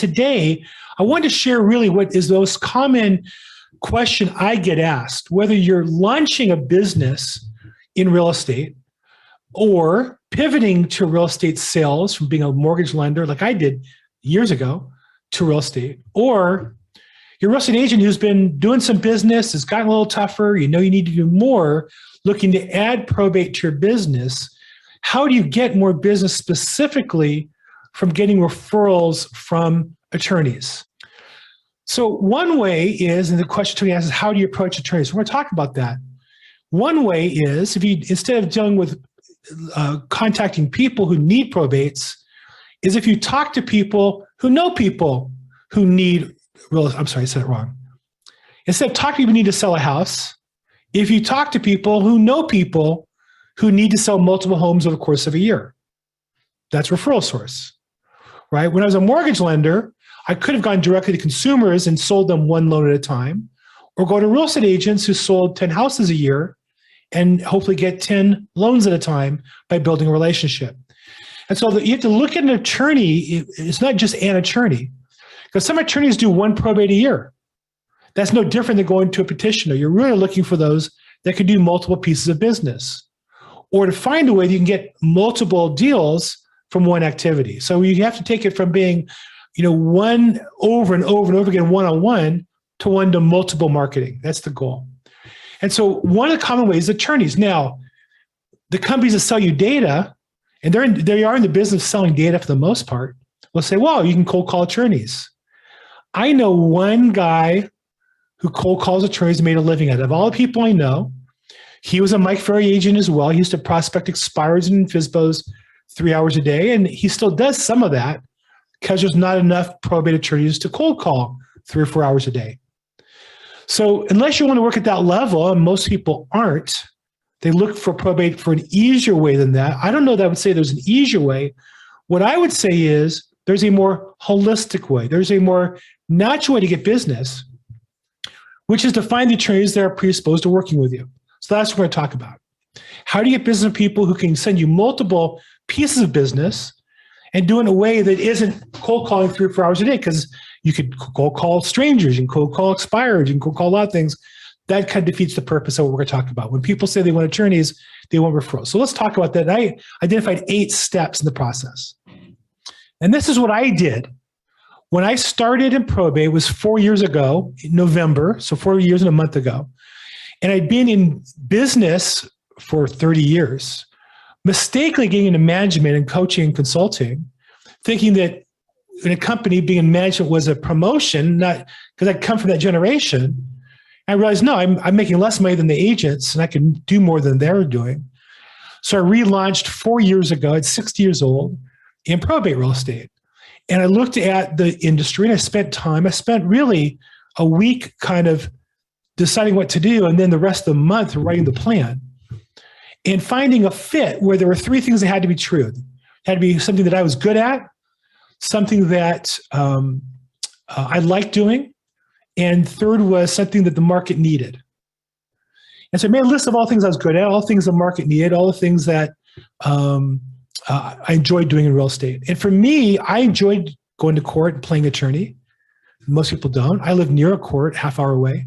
today, I want to share really what is the most common question I get asked, whether you're launching a business in real estate or pivoting to real estate sales from being a mortgage lender like I did years ago to real estate, or you're a real estate agent who's been doing some business, it's gotten a little tougher, you know you need to do more, looking to add probate to your business. How do you get more business specifically from getting referrals from attorneys? So one way is, and the question Tony asks is, how do you approach attorneys? We're going to talk about that. One way is, if you, instead of dealing with contacting people who need probates, is if you talk to people who know people who need I'm sorry, I said it wrong. Instead of talking to people who need to sell a house, if you talk to people who know people who need to sell multiple homes over the course of a year, that's referral source, right? When I was a mortgage lender, I could have gone directly to consumers and sold them one loan at a time, or go to real estate agents who sold 10 houses a year and hopefully get 10 loans at a time by building a relationship. And so you have to look at an attorney. It's not just an attorney, because some attorneys do one probate a year. That's no different than going to a petitioner. You're really looking for those that can do multiple pieces of business, or to find a way that you can get multiple deals from one activity. So you have to take it from being, one over and over and over again, one-on-one, to one to multiple marketing. That's the goal. And so one of the common ways is attorneys. Now, the companies that sell you data, and they are in the business of selling data for the most part, will say, well, you can cold call attorneys. I know one guy who cold calls attorneys and made a living at it. Of all the people I know, he was a Mike Ferry agent as well. He used to prospect expireds and FSBOs 3 hours a day, and he still does some of that because there's not enough probate attorneys to cold call 3 or 4 hours a day. So unless you want to work at that level, and most people aren't, they look for probate for an easier way than that. I don't know that I would say there's an easier way. What I would say is there's a more holistic way. There's a more natural way to get business, which is to find the attorneys that are predisposed to working with you. So that's what we're going to talk about. How do you get business with people who can send you multiple pieces of business and do it in a way that isn't cold calling 3 or 4 hours a day? Because you could cold call strangers, you can cold call expireds, you can cold call a lot of things. That kind of defeats the purpose of what we're going to talk about. When people say they want attorneys, they want referrals. So let's talk about that. I identified 8 steps in the process. And this is what I did. When I started in probate, it was 4 years ago, in November, so 4 years and a month ago. And I'd been in business for 30 years, mistakenly getting into management and coaching and consulting, thinking that in a company, being in management was a promotion, not because I'd come from that generation. I realized, no, I'm making less money than the agents, and I can do more than they're doing. So I relaunched 4 years ago at 60 years old in probate real estate. And I looked at the industry, and I spent really a week kind of deciding what to do, and then the rest of the month writing the plan and finding a fit where there were 3 things that had to be true. It had to be something that I was good at, something that I liked doing, and third was something that the market needed. And so I made a list of all things I was good at, all things the market needed, all the things that I enjoyed doing in real estate. And for me, I enjoyed going to court and playing attorney. Most people don't. I live near a court, half hour away.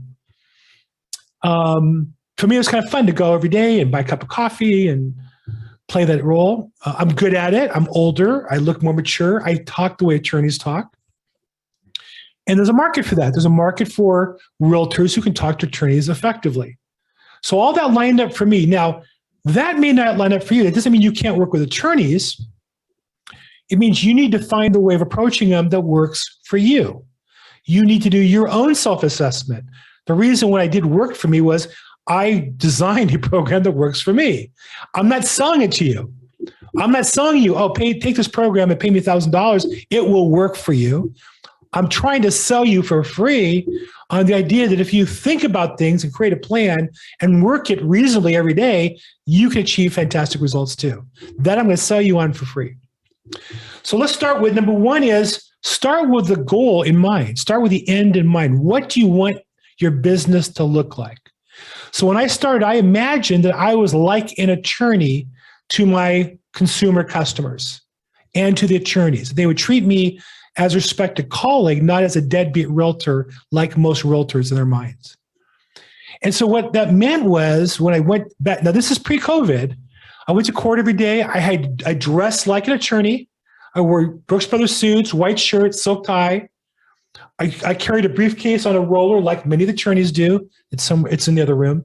For me, it was kind of fun to go every day and buy a cup of coffee and play that role. I'm good at it. I'm older. I look more mature. I talk the way attorneys talk. And there's a market for that. There's a market for realtors who can talk to attorneys effectively. So all that lined up for me. Now, that may not line up for you. That doesn't mean you can't work with attorneys. It means you need to find the way of approaching them that works for you. You need to do your own self-assessment. The reason what I did work for me was I designed a program that works for me. I'm not selling it to you. I'm not selling you, take this program and pay me $1,000. It will work for you. I'm trying to sell you for free on the idea that if you think about things and create a plan and work it reasonably every day, you can achieve fantastic results too. That I'm going to sell you on for free. So let's start with number 1 is start with the goal in mind. Start with the end in mind. What do you want your business to look like? So when I started, I imagined that I was like an attorney to my consumer customers and to the attorneys. They would treat me as respect to calling, not as a deadbeat realtor like most realtors in their minds. And so what that meant was when I went back, now this is pre-COVID, I went to court every day. I dressed like an attorney. I wore Brooks Brothers suits, white shirt, silk tie. I carried a briefcase on a roller like many of the attorneys do. It's in the other room.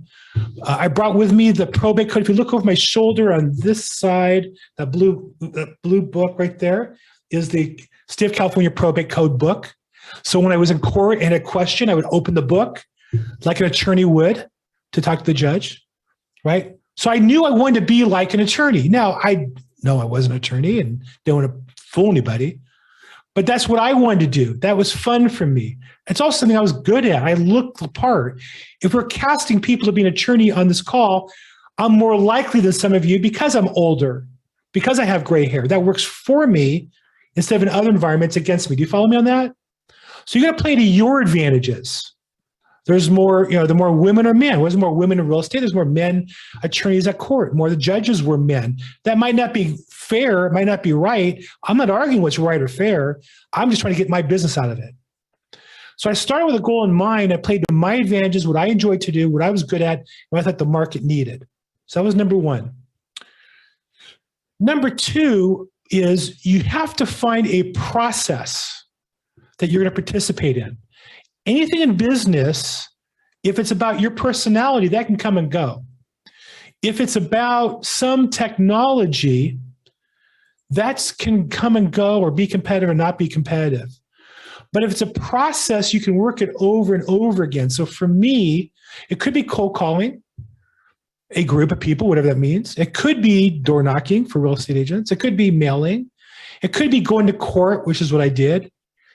I brought with me the probate code. If you look over my shoulder on this side, that blue book right there is the State of California Probate Code book. So when I was in court and had a question, I would open the book like an attorney would to talk to the judge, right? So I knew I wanted to be like an attorney. Now, I know I wasn't an attorney and didn't want to fool anybody, but that's what I wanted to do. That was fun for me. It's also something I was good at. I looked the part. If we're casting people to be an attorney on this call, I'm more likely than some of you because I'm older, because I have gray hair. That works for me instead of in other environments against me. Do you follow me on that? So you got to play to your advantages. There's more, the more women are men. There's more women in real estate. There's more men attorneys at court. More the judges were men. That might not be fair. It might not be right. I'm not arguing what's right or fair. I'm just trying to get my business out of it. So I started with a goal in mind. I played to my advantages, what I enjoyed to do, what I was good at, and what I thought the market needed. So that was number one. Number two is you have to find a process that you're going to participate in. Anything in business, if it's about your personality, that can come and go. If it's about some technology, that can come and go or be competitive or not be competitive. But if it's a process, you can work it over and over again. So for me, it could be cold calling a group of people, whatever that means. It could be door knocking for real estate agents. It could be mailing. It could be going to court, which is what I did.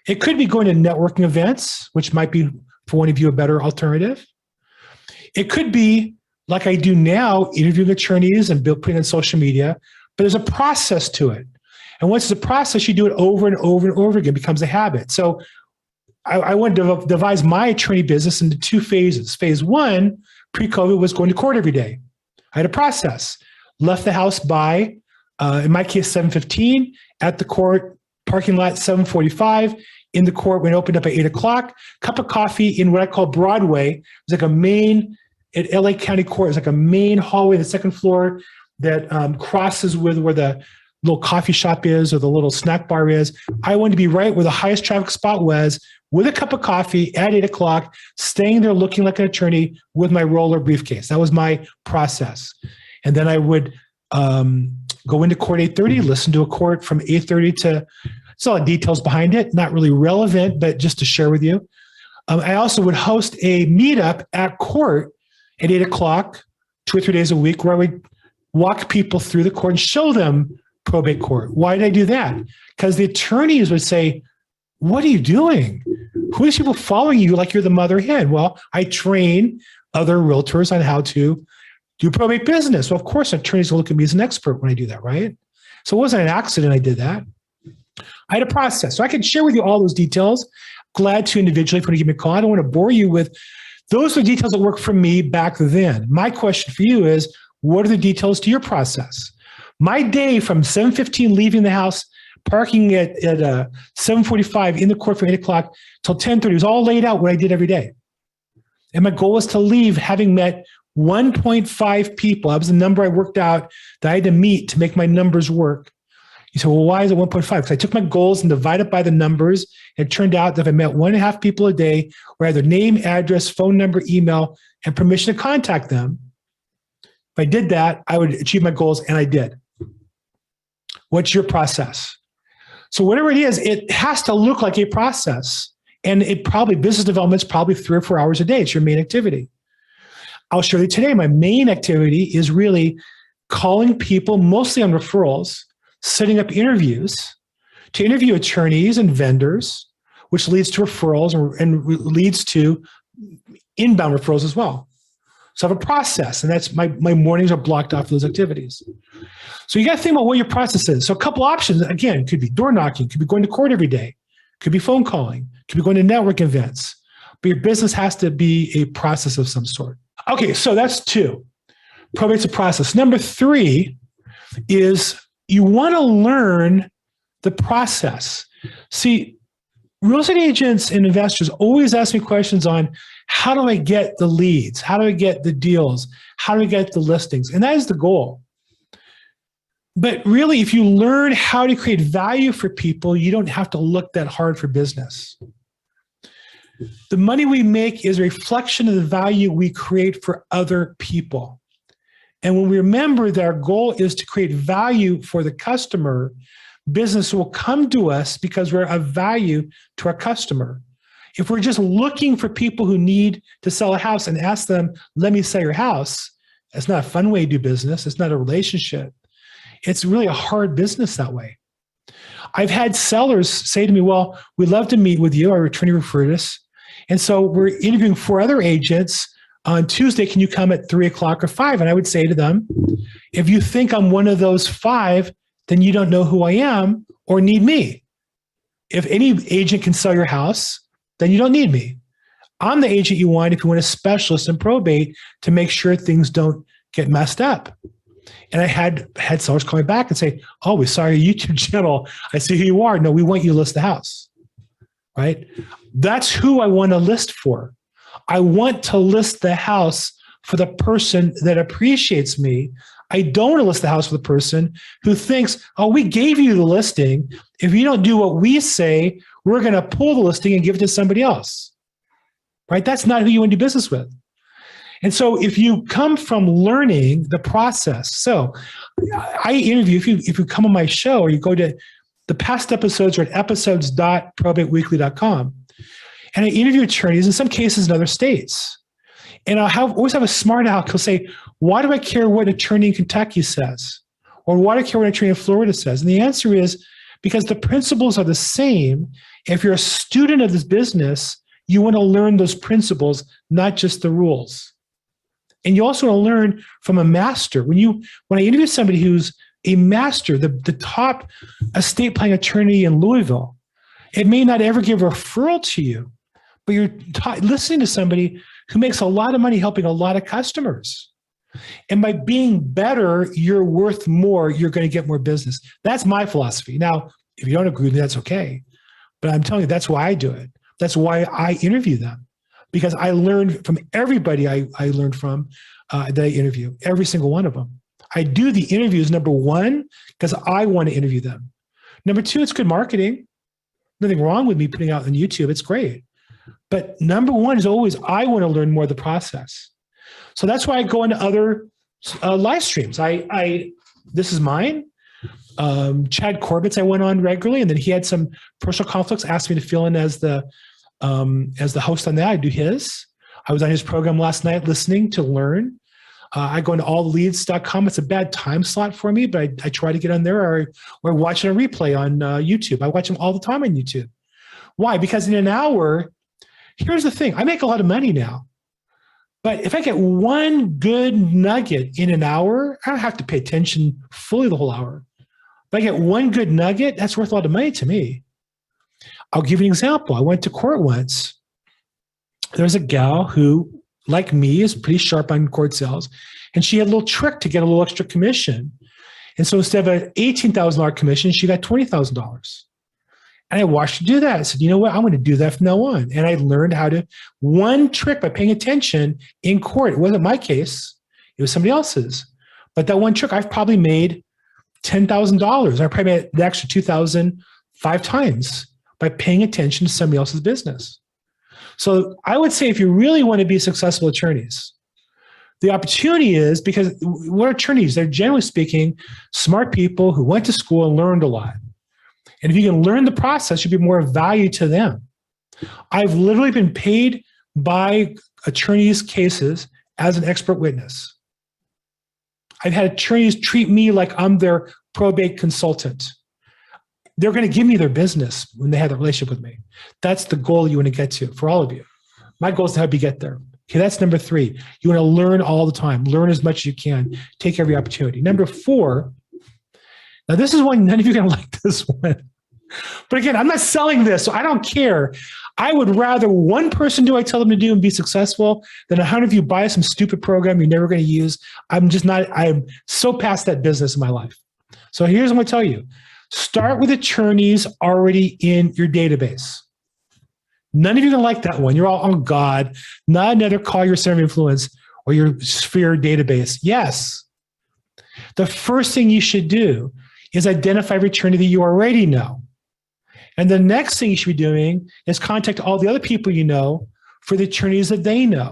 It could be going to networking events, which might be, for one of you, a better alternative. It could be, like I do now, interviewing attorneys and putting on social media, but there's a process to it. And once it's a process, you do it over and over and over again. It becomes a habit. So I wanted to devise my attorney business into two phases. Phase one, pre-COVID, was going to court every day. I had a process. Left the house by, in my case, 7:15, at the court parking lot, 7:45, in the court when it opened up at 8 o'clock, cup of coffee in what I call Broadway. It was like a main, at LA County Court, it's like a main hallway, the second floor that crosses with where the little coffee shop is or the little snack bar is. I wanted to be right where the highest traffic spot was, with a cup of coffee at 8 o'clock, staying there looking like an attorney with my roller briefcase. That was my process. And then I would go into court 8:30, listen to a court from 8:30 to, it's a lot of details behind it, not really relevant, but just to share with you. I also would host a meetup at court at 8 o'clock, 2 or 3 days a week, where I would walk people through the court and show them probate court. Why did I do that? Because the attorneys would say, what are you doing? Who are these people following you like you're the mother hen? Well, I train other realtors on how to do probate business. Well, of course, attorneys will look at me as an expert when I do that, right? So it wasn't an accident I did that. I had a process. So I can share with you all those details. Glad to individually, if you want to give me a call. I don't want to bore you with, those are the details that work for me back then. My question for you is, what are the details to your process? My day from 7:15 leaving the house, parking at 7:45 in the court from 8 o'clock till 10:30 was all laid out what I did every day. And my goal was to leave having met 1.5 people. That was the number I worked out that I had to meet to make my numbers work. You say, well, why is it 1.5? Because I took my goals and divided by the numbers. And it turned out that if I met 1.5 people a day, or either name, address, phone number, email, and permission to contact them, if I did that, I would achieve my goals, and I did. What's your process? So whatever it is, it has to look like a process. And it probably, business development is probably 3 or 4 hours a day. It's your main activity. I'll show you today, my main activity is really calling people, mostly on referrals, setting up interviews to interview attorneys and vendors, which leads to referrals and leads to inbound referrals as well. So I have a process, and that's my mornings are blocked off for those activities. So you got to think about what your process is. So a couple options, again, could be door knocking, could be going to court every day, could be phone calling, could be going to network events, but your business has to be a process of some sort. Okay, so that's 2. Probate's a process. Number 3 is you want to learn the process. See, real estate agents and investors always ask me questions on how do I get the leads? How do I get the deals? How do I get the listings? And that is the goal. But really, if you learn how to create value for people, you don't have to look that hard for business. The money we make is a reflection of the value we create for other people. And when we remember that our goal is to create value for the customer, business will come to us because we're of value to our customer. If we're just looking for people who need to sell a house and ask them, let me sell your house, that's not a fun way to do business. It's not a relationship. It's really a hard business that way. I've had sellers say to me, well, we'd love to meet with you. Our attorney referred us. And so we're interviewing 4 other agents. On Tuesday, can you come at 3 o'clock or 5? And I would say to them, if you think I'm one of those 5, then you don't know who I am or need me. If any agent can sell your house, then you don't need me. I'm the agent you want if you want a specialist in probate to make sure things don't get messed up. And I had sellers call me back and say, oh, we saw your YouTube channel. I see who you are. No, we want you to list the house, right? That's who I want to list for. I want to list the house for the person that appreciates me. I don't want to list the house for the person who thinks, oh, we gave you the listing. If you don't do what we say, we're going to pull the listing and give it to somebody else, right? That's not who you want to do business with. And so if you come from learning the process, so I interview, if you come on my show or you go to the past episodes or at episodes.probateweekly.com, and I interview attorneys, in some cases in other states. And always have a smart aleck who'll say, why do I care what an attorney in Kentucky says? Or why do I care what an attorney in Florida says? And the answer is because the principles are the same. If you're a student of this business, you want to learn those principles, not just the rules. And you also want to learn from a master. When I interview somebody who's a master, the top estate planning attorney in Louisville, it may not ever give a referral to you, but you're listening to somebody who makes a lot of money helping a lot of customers. And by being better, you're worth more, you're going to get more business. That's my philosophy. Now, if you don't agree with me, that's okay. But I'm telling you, that's why I do it. That's why I interview them. Because I learned from everybody I learned from that I interview, every single one of them. I do the interviews, number 1, because I want to interview them. Number 2, it's good marketing. Nothing wrong with me putting out on YouTube. It's great. But number 1 is always, I want to learn more of the process. So that's why I go into other live streams. This is mine. Chad Corbett's I went on regularly, and then he had some personal conflicts, asked me to fill in as the host on that. I do his. I was on his program last night listening to learn. I go into allleads.com. It's a bad time slot for me, but I try to get on there or watch a replay on YouTube. I watch them all the time on YouTube. Why? Because in an hour, here's the thing. I make a lot of money now. But if I get one good nugget in an hour, I don't have to pay attention fully the whole hour. If I get one good nugget, that's worth a lot of money to me. I'll give you an example. I went to court once. There's a gal who, like me, is pretty sharp on court sales, and she had a little trick to get a little extra commission. And so instead of an $18,000 commission, she got $20,000. And I watched her do that. I said, you know what? I'm going to do that from now on. And I learned how to, one trick by paying attention in court. It wasn't my case. It was somebody else's. But that one trick, I've probably made $10,000. I probably made the extra $2,000 5 times by paying attention to somebody else's business. So I would say if you really want to be successful attorneys, the opportunity is, because we're attorneys, they're generally speaking smart people who went to school and learned a lot. And if you can learn the process, you'll be more value to them. I've literally been paid by attorneys' cases as an expert witness. I've had attorneys treat me like I'm their probate consultant. They're going to give me their business when they have a relationship with me. That's the goal you want to get to for all of you. My goal is to help you get there. Okay, that's number 3. You want to learn all the time. Learn as much as you can. Take every opportunity. Number 4, now this is one, none of you are going to like this one. But again, I'm not selling this, so I don't care. I would rather one person do what I tell them to do and be successful than 100 of you buy some stupid program you're never going to use. I'm so past that business in my life. So here's what I'm going to tell you. Start with attorneys already in your database. None of you are going to like that one. You're all, oh God, not another call your center of influence or your sphere database. Yes. The first thing you should do is identify every attorney that you already know. And the next thing you should be doing is contact all the other people you know for the attorneys that they know.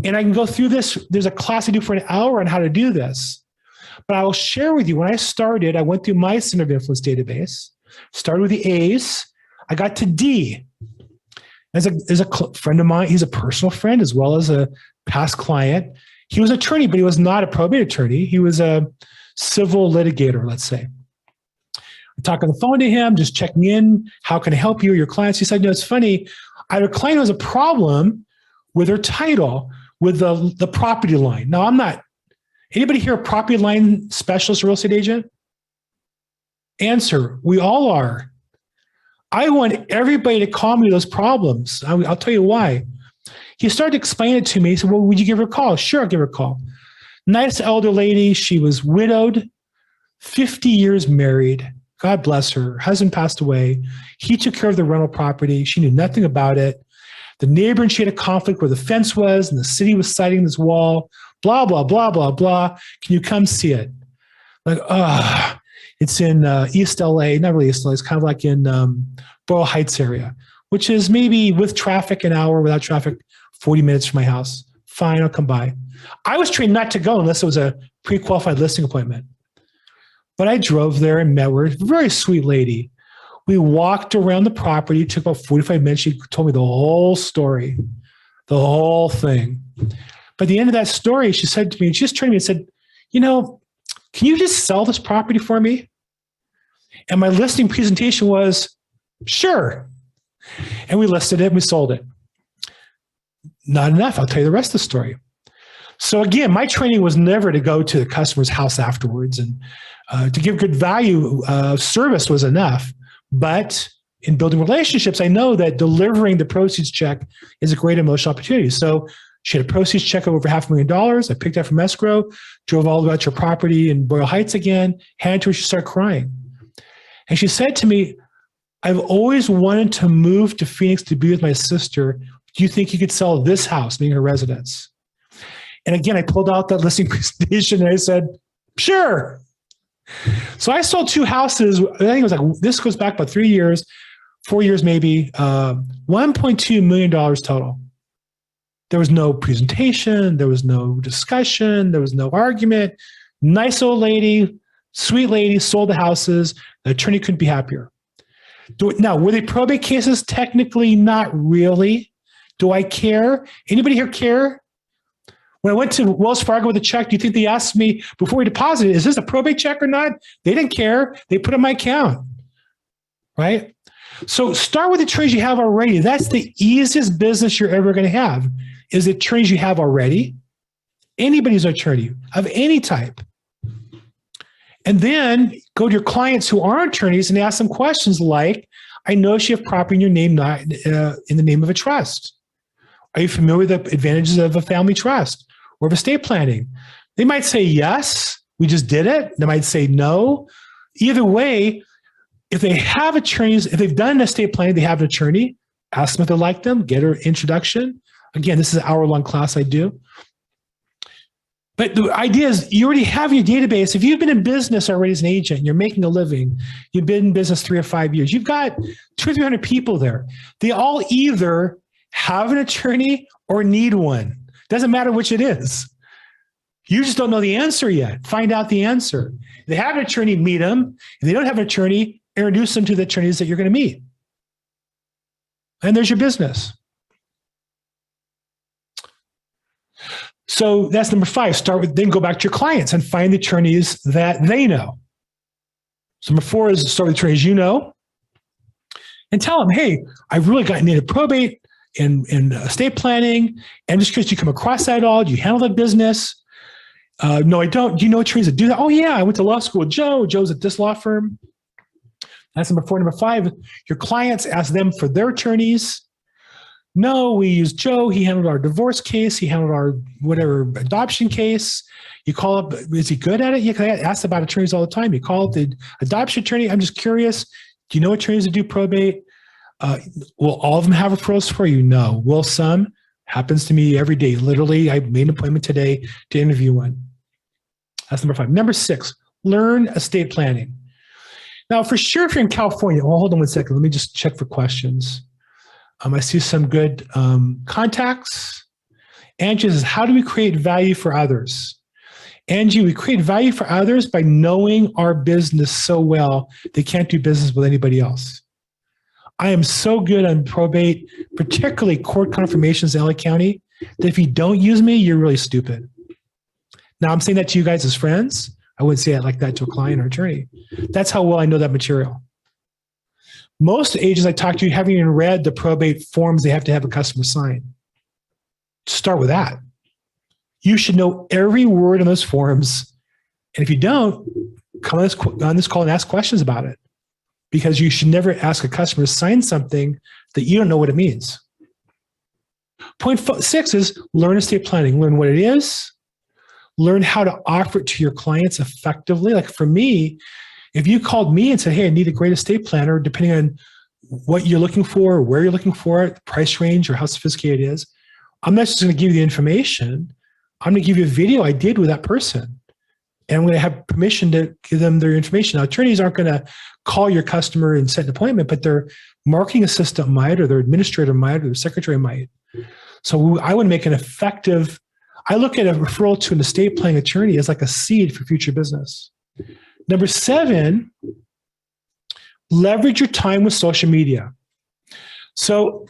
And I can go through this. There's a class I do for an hour on how to do this. But I will share with you, when I started, I went through my center of influence database, started with the A's, I got to D. As a friend of mine, he's a personal friend as well as a past client. He was an attorney, but he was not a probate attorney. He was a civil litigator, let's say. I talked on the phone to him, just checking in. How can I help you or your clients? He said, no, it's funny. I had a client who has a problem with her title, with the property line. Now, I'm not, anybody here a property line specialist or real estate agent? Answer, we all are. I want everybody to call me those problems. I'll tell you why. He started to explain it to me. He said, well, would you give her a call? Sure, I'll give her a call. Nice elder lady. She was widowed, 50 years married. God bless her. Her husband passed away. He took care of the rental property. She knew nothing about it. The neighbor and she had a conflict where the fence was and the city was citing this wall, blah, blah, blah, blah, blah. Can you come see it? Like, it's in East LA, not really East LA, it's kind of like in Boyle Heights area, which is maybe with traffic an hour, without traffic, 40 minutes from my house. Fine, I'll come by. I was trained not to go unless it was a pre-qualified listing appointment. But I drove there and met her, very sweet lady. We walked around the property, it took about 45 minutes. She told me the whole story, the whole thing. But at the end of that story, she said to me, she just turned to me and said, you know, can you just sell this property for me? And my listing presentation was, sure. And we listed it and we sold it. Not enough. I'll tell you the rest of the story. So again, my training was never to go to the customer's house afterwards, and to give good value service was enough. But in building relationships, I know that delivering the proceeds check is a great emotional opportunity. So she had a proceeds check of over $500,000. I picked that from escrow, drove all about your property in Boyle Heights again, handed to her, she started crying. And she said to me, I've always wanted to move to Phoenix to be with my sister. Do you think you could sell this house, meaning her residence? And again, I pulled out that listing presentation and I said, sure. So I sold 2 houses. I think it was like, this goes back about 3 years, 4 years maybe, $1.2 million total. There was no presentation. There was no discussion. There was no argument. Nice old lady, sweet lady, sold the houses. The attorney couldn't be happier. Now, were they probate cases? Technically, not really. Do I care? Anybody here care? When I went to Wells Fargo with a check, do you think they asked me before we deposited, is this a probate check or not? They didn't care. They put it in my account, right? So start with the attorneys you have already. That's the easiest business you're ever going to have, is the attorneys you have already. Anybody's an attorney of any type. And then go to your clients who aren't attorneys and ask them questions like, I notice you have property in your name, not in the name of a trust. Are you familiar with the advantages of a family trust or of estate planning? They might say, yes, we just did it. They might say no. Either way, if they have attorneys, if they've done an estate planning, they have an attorney, ask them if they like them, get her introduction. Again, this is an hour-long class I do. But the idea is you already have your database. If you've been in business already as an agent, you're making a living, you've been in business 3 or 5 years, you've got 200 or 300 people there. They all either have an attorney or need one. Doesn't matter which it is. You just don't know the answer yet. Find out the answer. If they have an attorney, meet them. If they don't have an attorney, introduce them to the attorneys that you're going to meet. And there's your business. So that's number 5. Start with, then go back to your clients and find the attorneys that they know. So number 4 is start with the attorneys you know and tell them, hey, I've really gotten into probate and estate planning. And I'm just curious, do you come across that at all? Do you handle that business? No, I don't. Do you know attorneys that do that? Oh, yeah, I went to law school with Joe. Joe's at this law firm. That's number 4. Number 5, your clients, ask them for their attorneys. No, we use Joe. He handled our divorce case. He handled our whatever adoption case. You call up, is he good at it? Yeah, I ask about attorneys all the time. You call up the adoption attorney. I'm just curious. Do you know attorneys that do probate? Uh, will all of them have referrals for you? No. Will some? Happens to me every day. Literally, I made an appointment today to interview one. That's number 5. Number 6, learn estate planning. Now, for sure, if you're in California, well, hold on 1 second. Let me just check for questions. I see some good contacts. Angie says, how do we create value for others? Angie, we create value for others by knowing our business so well they can't do business with anybody else. I am so good on probate, particularly court confirmations in LA County, that if you don't use me, you're really stupid. Now, I'm saying that to you guys as friends. I wouldn't say it like that to a client or attorney. That's how well I know that material. Most agents I talk to haven't even read the probate forms they have to have a customer sign. Start with that. You should know every word on those forms. And if you don't, come on this call and ask questions about it. Because you should never ask a customer to sign something that you don't know what it means. Point 6 is learn estate planning. Learn what it is. Learn how to offer it to your clients effectively. Like for me, if you called me and said, hey, I need a great estate planner, depending on what you're looking for, where you're looking for it, price range, or how sophisticated it is, I'm not just going to give you the information. I'm going to give you a video I did with that person. And I'm going to have permission to give them their information. Now, attorneys aren't going to call your customer and set an appointment, but their marketing assistant might, or their administrator might, or their secretary might. So I would make an effective, I look at a referral to an estate planning attorney as like a seed for future business. Number 7, leverage your time with social media. So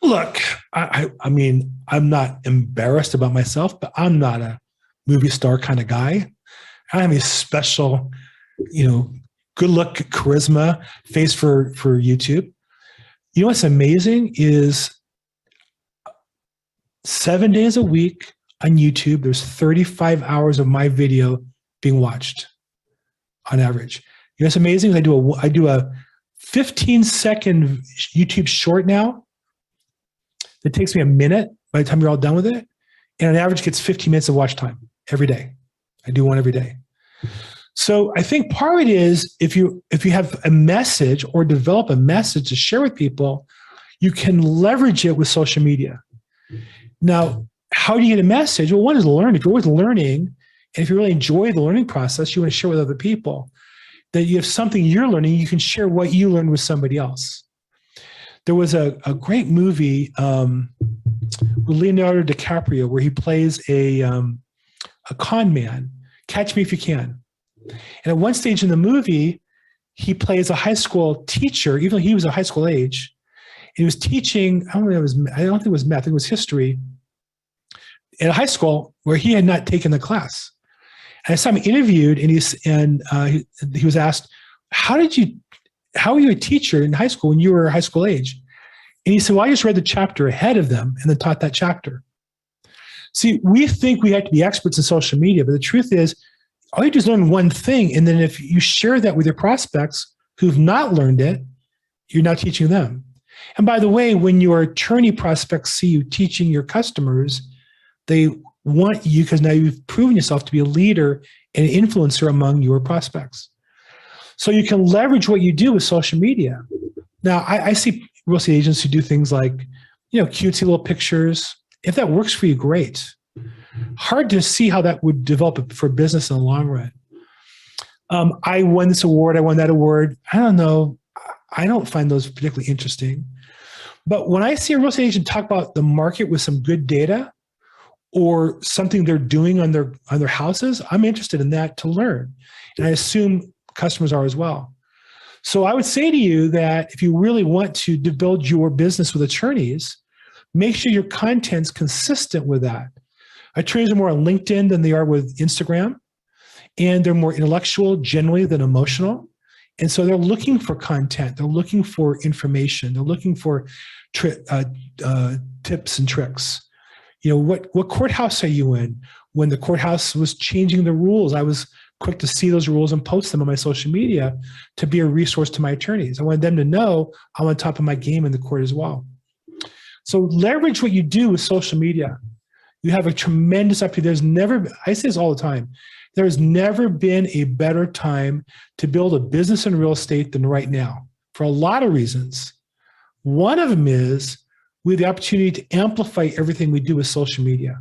look, I mean, I'm not embarrassed about myself, but I'm not a movie star kind of guy. I have a special, good look, charisma face for YouTube. You know what's amazing is 7 days a week on YouTube, there's 35 hours of my video being watched on average. You know what's amazing is I do a 15-second YouTube short now that takes me a minute by the time you're all done with it. And on average gets 15 minutes of watch time every day. I do one every day. So I think part of it is if you have a message or develop a message to share with people, you can leverage it with social media. Now, how do you get a message? Well, one is learn. If you're always learning, and if you really enjoy the learning process, you want to share with other people. That you have something you're learning, you can share what you learned with somebody else. There was a great movie with Leonardo DiCaprio where he plays a con man, Catch Me If You Can. And at one stage in the movie, he plays a high school teacher, even though he was a high school age. And he was teaching, I don't think it was math, I think it was history, at a high school where he had not taken the class. And I saw him interviewed, and he was asked, how were you a teacher in high school when you were high school age? And he said, well, I just read the chapter ahead of them and then taught that chapter. See, we think we have to be experts in social media, but the truth is, all you do is learn one thing. And then if you share that with your prospects who've not learned it, you're now teaching them. And by the way, when your attorney prospects see you teaching your customers, they want you because now you've proven yourself to be a leader and an influencer among your prospects. So you can leverage what you do with social media. Now, I see real estate agents who do things like, cutesy little pictures. If that works for you, great. Hard to see how that would develop for business in the long run. I won this award. I won that award. I don't know. I don't find those particularly interesting. But when I see a real estate agent talk about the market with some good data or something they're doing on their houses, I'm interested in that to learn. And I assume customers are as well. So I would say to you that if you really want to build your business with attorneys, make sure your content's consistent with that. Attorneys are more on LinkedIn than they are with Instagram, and they're more intellectual generally than emotional. And so they're looking for content. They're looking for information. They're looking for tips and tricks. What courthouse are you in? When the courthouse was changing the rules, I was quick to see those rules and post them on my social media to be a resource to my attorneys. I wanted them to know I'm on top of my game in the court as well. So leverage what you do with social media. You have a tremendous opportunity. I say this all the time, there has never been a better time to build a business in real estate than right now, for a lot of reasons. One of them is we have the opportunity to amplify everything we do with social media.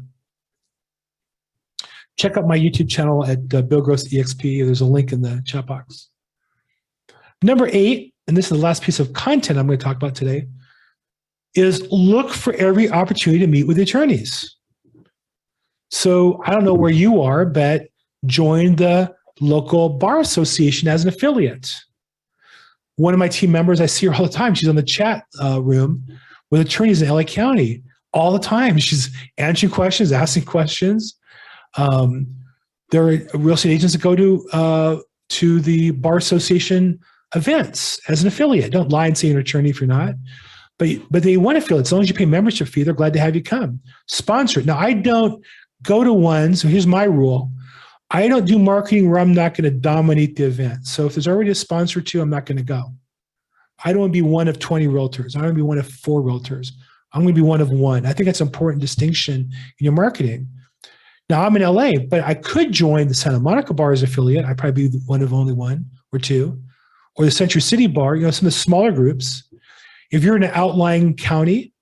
Check out my YouTube channel at Bill Gross EXP. There's a link in the chat box. Number 8, and this is the last piece of content I'm going to talk about today, is look for every opportunity to meet with attorneys. So I don't know where you are, but join the local bar association as an affiliate. One of my team members, I see her all the time. She's on the chat room with attorneys in LA County all the time. She's answering questions, asking questions. There are real estate agents that go to the bar association events as an affiliate. Don't lie and say you're an attorney if you're not. But they want affiliate. As long as you pay membership fee, they're glad to have you come. Sponsor it. Now, I don't go to one. So here's my rule. I don't do marketing where I'm not going to dominate the event. So if there's already a sponsor to, I'm not going to go. I don't want to be one of 20 realtors. I don't want to be one of 4 realtors. I'm going to be one of 1. I think that's an important distinction in your marketing. Now, I'm in LA, but I could join the Santa Monica Bar as affiliate. I'd probably be one of only 1 or 2. Or the Century City Bar, some of the smaller groups. If you're in an outlying county,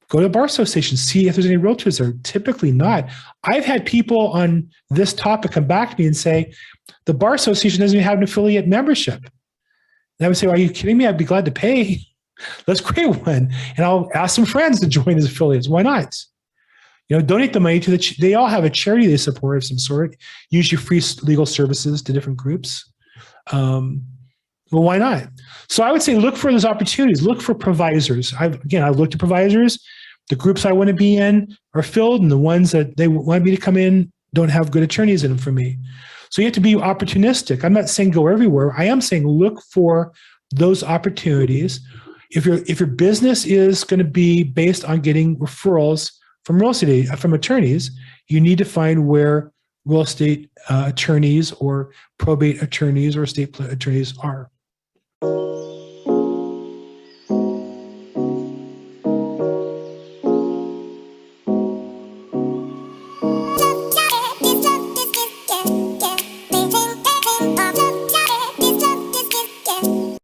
go to the bar association, see if there's any realtors there. Typically not. I've had people on this topic come back to me and say, the bar association doesn't even have an affiliate membership. And I would say, are you kidding me? I'd be glad to pay. Let's create one. And I'll ask some friends to join as affiliates. Why not? Donate the money to they all have a charity they support of some sort, usually free legal services to different groups. Well, why not? So I would say look for those opportunities. Look for provisors. I've looked at provisors. The groups I want to be in are filled, and the ones that they want me to come in don't have good attorneys in them for me. So you have to be opportunistic. I'm not saying go everywhere. I am saying look for those opportunities. If your business is going to be based on getting referrals from from attorneys, you need to find where real estate attorneys or probate attorneys or estate attorneys are.